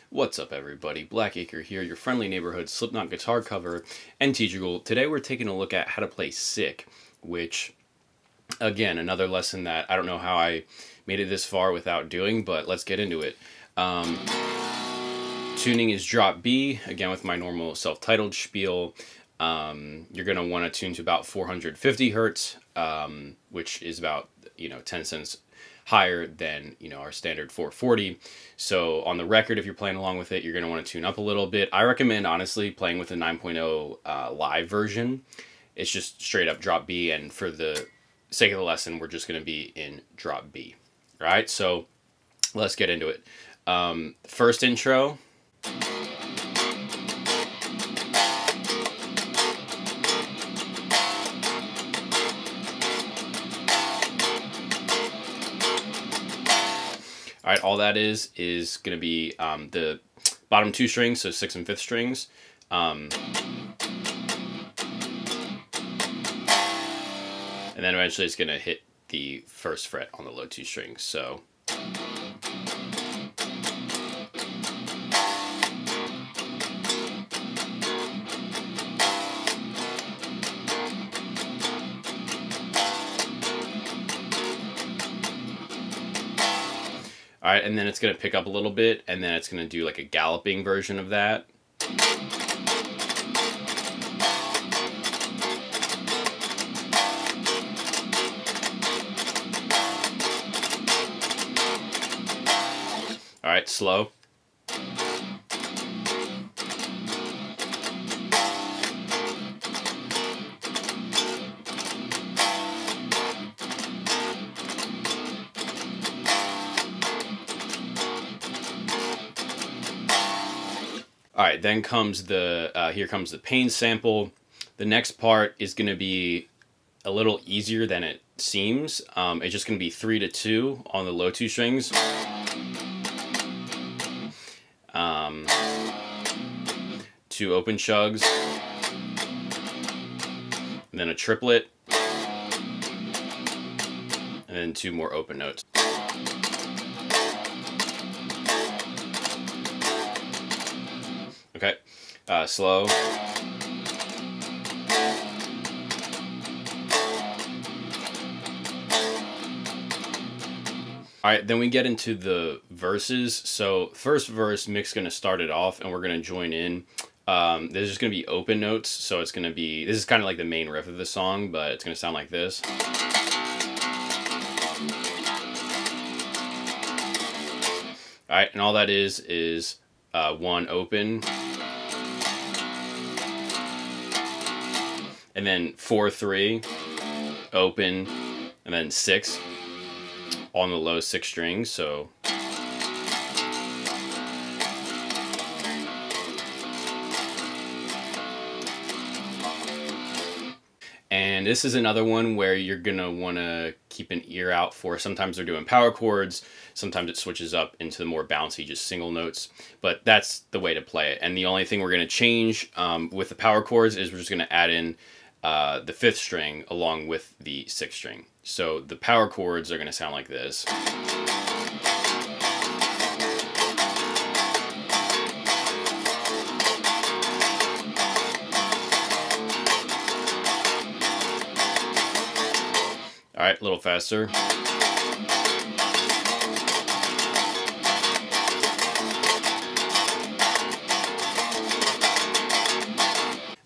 What's up, everybody? Blackacre here, your friendly neighborhood Slipknot guitar cover and teacher ghoul. Today we're taking a look at how to play Sick, which, again, another lesson that I don't know how I made it this far without doing, but let's get into it. Tuning is drop B, again with my normal self-titled spiel. You're going to want to tune to about 450 hertz, which is about 10 cents higher than our standard 440. So on the record, if you're playing along with it, you're going to want to tune up a little bit. I recommend honestly playing with the 9.0 live version. It's just straight up drop B, and for the sake of the lesson, we're just going to be in drop B. All right, so let's get into it. First intro. All right, all that is going to be the bottom two strings, so 6th and 5th strings. And then eventually it's going to hit the 1st fret on the low 2 strings. So all right, and then it's going to pick up a little bit, and then it's going to do like a galloping version of that. All right, slow. All right, then comes the, here comes the pain sample. The next part is going to be a little easier than it seems. It's just going to be 3 to 2 on the low 2 strings. 2 open chugs. And then a triplet. And then 2 more open notes. Okay, slow. All right, then we get into the verses. So first verse, Mick's going to start it off, and we're going to join in. There's just going to be open notes, so it's going to be, this is kind of like the main riff of the song, but it's going to sound like this. All right, and all that is 1 open, and then 4-3 open, and then 6 on the low 6 strings. So and this is another one where you're gonna want to keep an ear out for. Sometimes they're doing power chords, sometimes it switches up into the more bouncy, just single notes, but that's the way to play it. And the only thing we're going to change with the power chords is we're just going to add in the 5th string along with the 6th string. So the power chords are going to sound like this. All right, a little faster.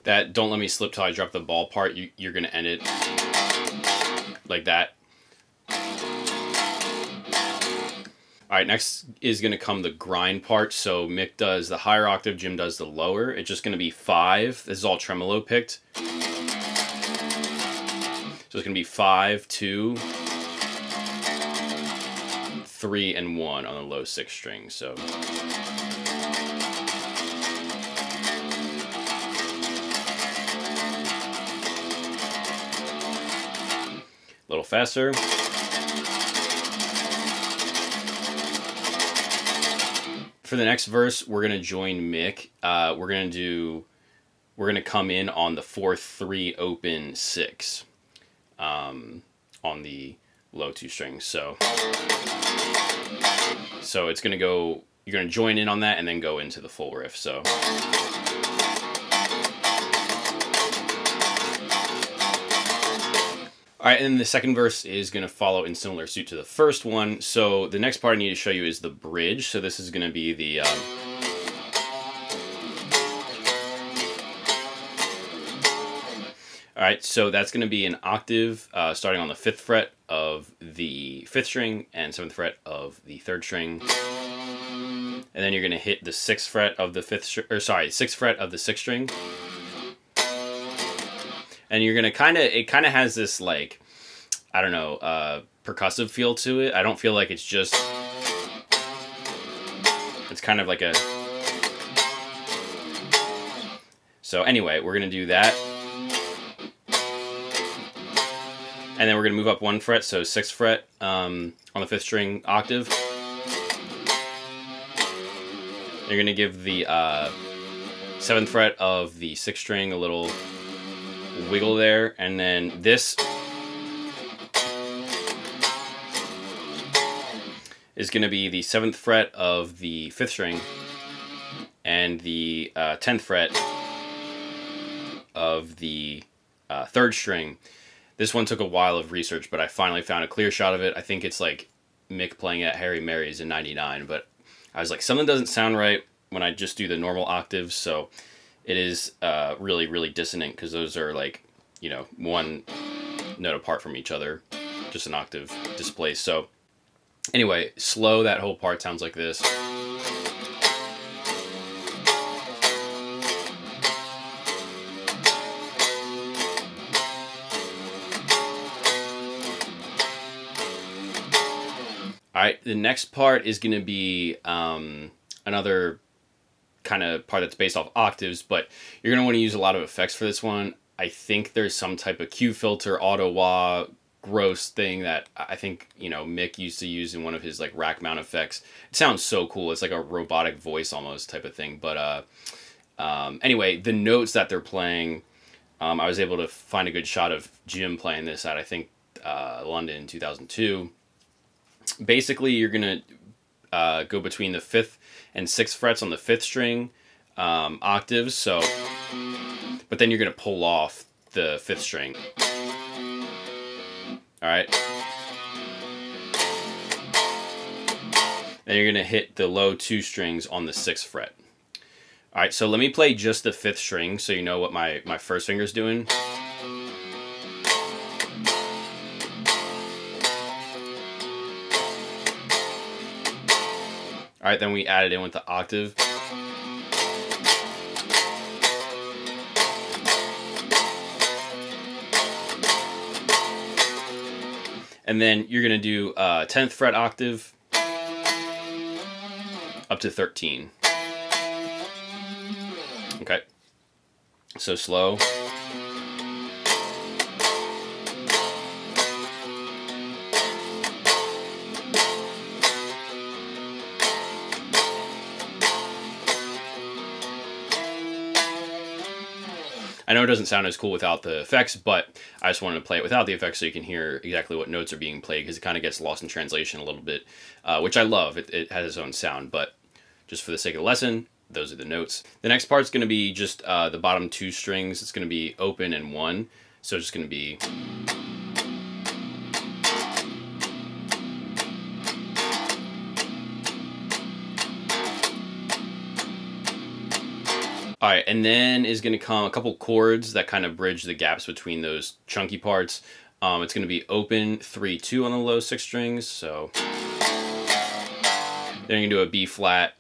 That "don't let me slip till I drop the ball" part, you're going to end it like that. All right, next is going to come the grind part. So Mick does the higher octave, Jim does the lower. It's just going to be 5. This is all tremolo picked. So it's going to be 5, 2, 3, and 1 on the low 6 string. So a little faster. For the next verse, we're going to join Mick. We're going to come in on the 4-3 open 6 on the low 2 strings. So it's going to go, you're you're going to join in on that and then go into the full riff. So. All right, and then the second verse is going to follow in similar suit to the first one. So the next part I need to show you is the bridge. So this is going to be the... all right, so that's going to be an octave starting on the 5th fret of the 5th string and 7th fret of the 3rd string. And then you're going to hit the 6th fret of the 6th fret of the 6th string. And you're going to it kind of has this, like, I don't know, percussive feel to it. I don't feel like it's just, it's kind of like a, so anyway, we're going to do that. And then we're going to move up 1 fret, so 6th fret on the 5th string octave. You're going to give the 7th fret of the 6th string a little wiggle there, and then this is going to be the 7th fret of the 5th string and the 10th fret of the 3rd string. This one took a while of research, but I finally found a clear shot of it. I think it's like Mick playing at Harry Mary's in '99, but I was like, something doesn't sound right when I just do the normal octaves, so it is really, really dissonant, because those are like, you know, one note apart from each other, just an octave displaced. So anyway, slow, that whole part sounds like this. Alright, the next part is going to be another kind of part that's based off octaves, but you're going to want to use a lot of effects for this one. I think there's some type of Q filter, auto-wah, gross thing that I think, you know, Mick used to use in one of his like rack mount effects. It sounds so cool. It's like a robotic voice almost type of thing. But anyway, the notes that they're playing, I was able to find a good shot of Jim playing this at, I think, London in 2002. Basically, you're going to go between the 5th and 6th frets on the 5th string octaves. So, but then you're going to pull off the 5th string. All right. Then you're going to hit the low 2 strings on the 6th fret. All right, so let me play just the 5th string so you know what my first finger's doing. All right, then we add it in with the octave. And then you're going to do 10th fret octave up to 13. Okay. So slow. I know it doesn't sound as cool without the effects, but I just wanted to play it without the effects so you can hear exactly what notes are being played, because it kind of gets lost in translation a little bit, which I love. It has its own sound, but just for the sake of the lesson, those are the notes. The next part's going to be just the bottom 2 strings. It's going to be open and 1, so it's just going to be... All right, and then is going to come a couple chords that kind of bridge the gaps between those chunky parts. It's going to be open 3-2 on the low 6 strings. So then you're going to do a B flat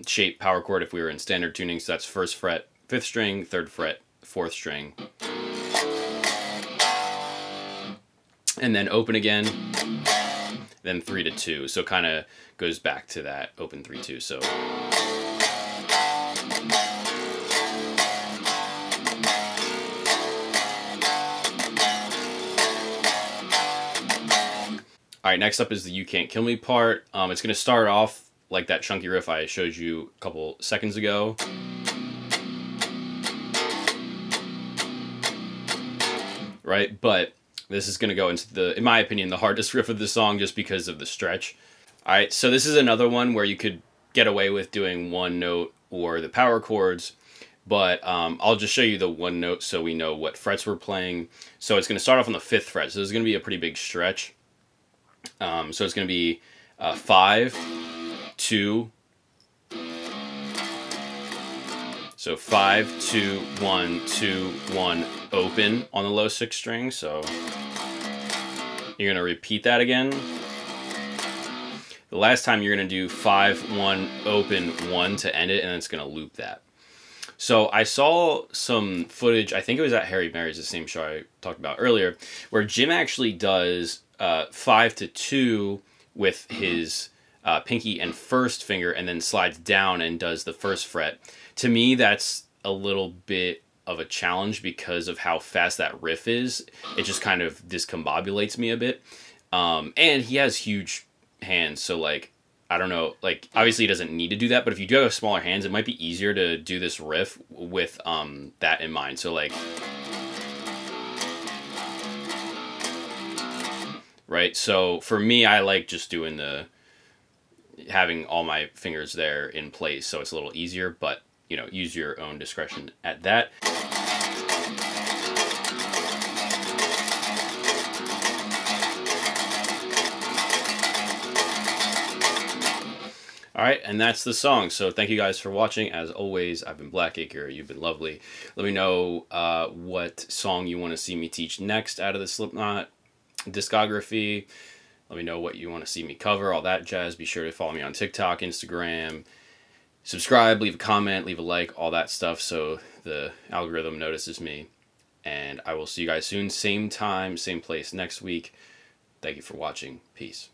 shape power chord if we were in standard tuning. So that's 1st fret, 5th string, 3rd fret, 4th string, and then open again. Then 3-2. So kind of goes back to that open 3-2. So. All right, next up is the You Can't Kill Me part. It's going to start off like that chunky riff I showed you a couple seconds ago. Right, but this is going to go into the, in my opinion, the hardest riff of the song just because of the stretch. All right, so this is another one where you could get away with doing one note or the power chords, but I'll just show you the one note so we know what frets we're playing. So it's going to start off on the 5th fret, so this is going to be a pretty big stretch. So it's going to be 5, 2, so 5, 2, 1, 2, 1, open on the low 6th string. So you're going to repeat that again. The last time you're going to do 5, 1, open, 1 to end it, and then it's going to loop that. So I saw some footage, I think it was at Harry Mary's, the same show I talked about earlier, where Jim actually does 5 to 2 with his pinky and first finger, and then slides down and does the 1st fret. To me, that's a little bit of a challenge because of how fast that riff is. It just kind of discombobulates me a bit. And he has huge hands, so like, I don't know, like, obviously he doesn't need to do that, but if you do have smaller hands, it might be easier to do this riff with that in mind. So like, right, so for me, I like just doing having all my fingers there in place, so it's a little easier, but, you know, use your own discretion at that. Alright, and that's the song. So thank you guys for watching. As always, I've been Blackacre. You've been lovely. Let me know what song you want to see me teach next out of the Slipknot discography. Let me know what you want to see me cover, all that jazz. Be sure to follow me on TikTok, Instagram. Subscribe, leave a comment, leave a like, all that stuff so the algorithm notices me. And I will see you guys soon. Same time, same place next week. Thank you for watching. Peace.